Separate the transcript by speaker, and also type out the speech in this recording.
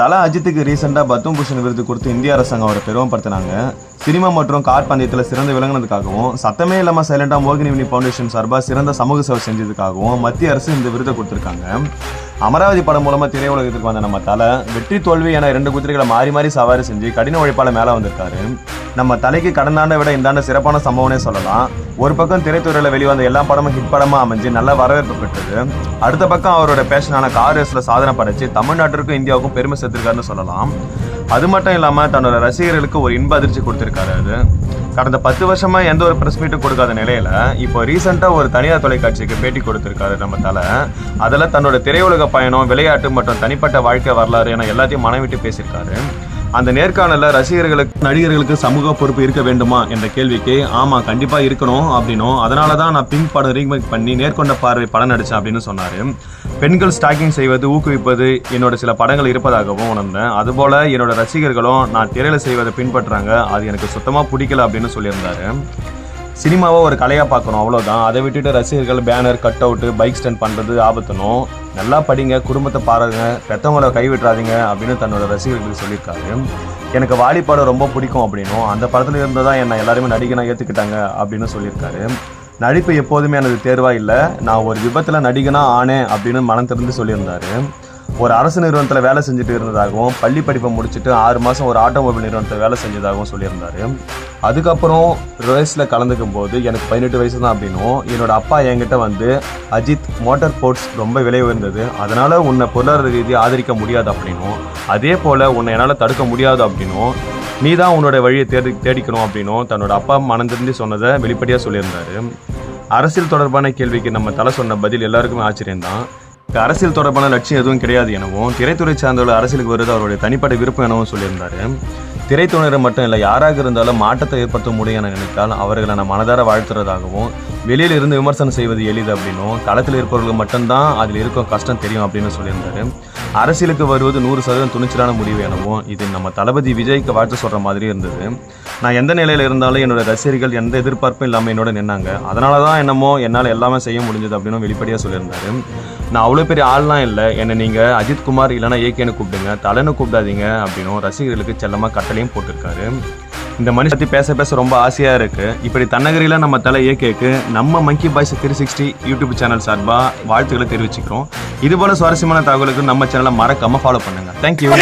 Speaker 1: தல அஜித்துக்கு ரீசெண்டாக பத்ம பூஷன் விருது கொடுத்து இந்திய அரசாங்கம் அவரை பெருமைப்படுத்தினாங்க. சினிமா மற்றும் கார் பந்தயத்தில் சிறந்து விளங்கினதுக்காகவும் சத்தமே இல்லாமல் சைலண்டாக மோகினி ஃபவுண்டேஷன் சார்பாக சிறந்த சமூக சேவை செஞ்சதுக்காகவும் மத்திய அரசு இந்த விருதை கொடுத்துருக்காங்க. அமராவதி படம் மூலமாக திரையுலகத்துக்கு வந்த நம்ம தலை வெற்றி தோல்வி என 2 குதிரைகளை மாறி மாறி சவாரி செஞ்சு கடின உழைப்பால் மேலே வந்திருக்காரு. நம்ம தலைக்கு கடந்த ஆண்டை விட இந்த ஆண்டு சிறப்பான சம்பவம்னே சொல்லலாம். ஒரு பக்கம் திரைத்துறையில் வெளிவந்த எல்லா படமும் ஹிட் படமாக அமைஞ்சு நல்ல வரவேற்பு பெற்றது. அடுத்த பக்கம் அவரோட பேஷனான கார் ரேஸில் சாதனை படைச்சு தமிழ்நாட்டிற்கும் இந்தியாவுக்கும் பெருமை சேர்த்திருக்காருன்னு சொல்லலாம். அது மட்டும் இல்லாமல் தன்னோட ரசிகர்களுக்கு ஒரு இன்ப அதிர்ச்சி கொடுத்திருக்காரு. அது கடந்த 10 வருஷமா எந்த ஒரு பிரஸ் மீட்டும் கொடுக்காத நிலையில இப்போ ரீசெண்டாக ஒரு தனியார் தொலைக்காட்சிக்கு பேட்டி கொடுத்திருக்காரு நம்ம தலை. அதில் தன்னோட திரையுலக பயணம், விளையாட்டு மற்றும் தனிப்பட்ட வாழ்க்கை வரலாறு என எல்லாத்தையும் மனவிட்டு பேசியிருக்காரு. அந்த நேர்காணலில் ரசிகர்களுக்கு நடிகர்களுக்கு சமூக பொறுப்பு இருக்க வேண்டுமா என்ற கேள்விக்கு ஆமாம் கண்டிப்பாக இருக்கணும் அப்படின்னும், அதனால தான் நான் பிங்க் படம் ரீமேக் பண்ணி நேர்கொண்ட பார்வை படம் நடித்தேன் அப்படின்னு சொன்னார். பெண்கள் ஸ்டாக்கிங் செய்வது ஊக்குவிப்பது என்னோட சில படங்கள் இருப்பதாகவும் உணர்ந்தேன். அதுபோல் என்னோட ரசிகர்களும் நான் திரையில் செய்வதை பின்பற்றுறாங்க, அது எனக்கு சுத்தமாக பிடிக்கல அப்படின்னு சொல்லியிருந்தாரு. சினிமாவை ஒரு கலையாக பார்க்கணும், அவ்வளோதான். அதை விட்டுட்டு ரசிகர்கள் banner, cut out, bike stand பண்ணுறது ஆபத்தணும். நல்லா படிங்க, குடும்பத்தை பாருங்க, பெற்றவங்களை கைவிட்டுறாதீங்க அப்படின்னு தன்னோட ரசிகர்களுக்கு சொல்லியிருக்காரு. எனக்கு வாலி படம் ரொம்ப பிடிக்கும் அப்படின்னும், அந்த படத்தில் இருந்து தான் என்னை எல்லாருமே நடிகனாக ஏற்றுக்கிட்டாங்க அப்படின்னு சொல்லியிருக்காரு. நடிப்பு எப்போதுமே எனது தேர்வாக இல்லை, நான் ஒரு விபத்தில் நடிகனாக ஆனேன் அப்படின்னு மனம் திறந்து சொல்லியிருந்தாரு. ஒரு அரசு நிறுவனத்தில் வேலை செஞ்சுட்டு இருந்ததாகவும், பள்ளி படிப்பை முடிச்சுட்டு 6 மாதம் ஒரு ஆட்டோமொபைல் நிறுவனத்தில் வேலை செஞ்சதாகவும் சொல்லியிருந்தாரு. அதுக்கப்புறம் ரேஸில் கலந்துக்கும் போது எனக்கு 18 வயசு தான் அப்படின்னும், என்னோட அப்பா என்கிட்ட வந்து அஜித் மோட்டார் ஸ்போர்ட்ஸ் ரொம்ப விலை உயர்ந்தது, அதனால் உன்னை பொருளாதார ரீதியாக ஆதரிக்க முடியாது அப்படின்னும், அதே போல் உன்னை என்னால் தடுக்க முடியாது அப்படின்னும், நீ தான் உன்னோட வழியை தேடிக்கணும் அப்படின்னும் தன்னோட அப்பா மனம் திரும்பி சொன்னதை வெளிப்படையாக சொல்லியிருந்தாரு. அரசியல் தொடர்பான கேள்விக்கு நம்ம தலை சொன்ன பதில் எல்லாருக்குமே ஆச்சரியம்தான். அரசியல் தொடர்பான லட்சியம் எதுவும் கிடையாது எனவும், திரைத்துறை சார்ந்தவர்கள் அரசியலுக்கு வருவது அவருடைய தனிப்பட்ட விருப்பம் எனவும் சொல்லியிருந்தாரு. திரைத்துறையினர் மட்டும் இல்லை, யாராக இருந்தாலும் மாற்றத்தை ஏற்படுத்த முடியும் என நினைத்தால் அவர்களை நான் மனதார வாழ்த்துறதாகவும், வெளியில் இருந்து விமர்சனம் செய்வது எளிது அப்படின்னும், களத்தில் இருப்பவர்களுக்கு மட்டும்தான் அதில் இருக்கும் கஷ்டம் தெரியும் அப்படின்னு சொல்லியிருந்தாரு. அரசியலுக்கு வருவது 100% துணிச்சலான முடிவு எனவும், இது நம்ம தளபதி விஜய்க்கு வாழ்த்து சொல்கிற மாதிரி இருந்தது. நான் எந்த நிலையில் இருந்தாலும் என்னோட ரசிகர்கள் எந்த எதிர்பார்ப்பும் இல்லாமல் என்னோட நின்னாங்க, அதனால தான் என்னமோ என்னால் எல்லாமே செய்ய முடிஞ்சது அப்படின்னு வெளிப்படையாக சொல்லியிருந்தாரு. நான் அவ்வளோ பெரிய ஆள்லாம் இல்லை, என்னை நீங்கள் அஜித் குமார் இல்லைனா ஏகேன்னு கூப்பிடுங்க, தலைன்னு கூப்பிடாதீங்க அப்படின்னும் ரசிகர்களுக்கு செல்லமாக கட்டளையும் போட்டிருக்காரு. இந்த மனுஷன் பற்றி பேச ரொம்ப ஆசையாக இருக்குது. இப்படி தன்னகரியில் நம்ம தலை ஏகேக்கு நம்ம மங்கி பாய்ஸ் 360 யூடியூப் சேனல் சார்பாக வாழ்த்துக்களை தெரிவிச்சுக்கிறோம். இதுபோல் சுவாரஸ்யமான தகவலுக்கு நம்ம சேனலை மறக்காமல் ஃபாலோ பண்ணுங்கள். தேங்க்யூ.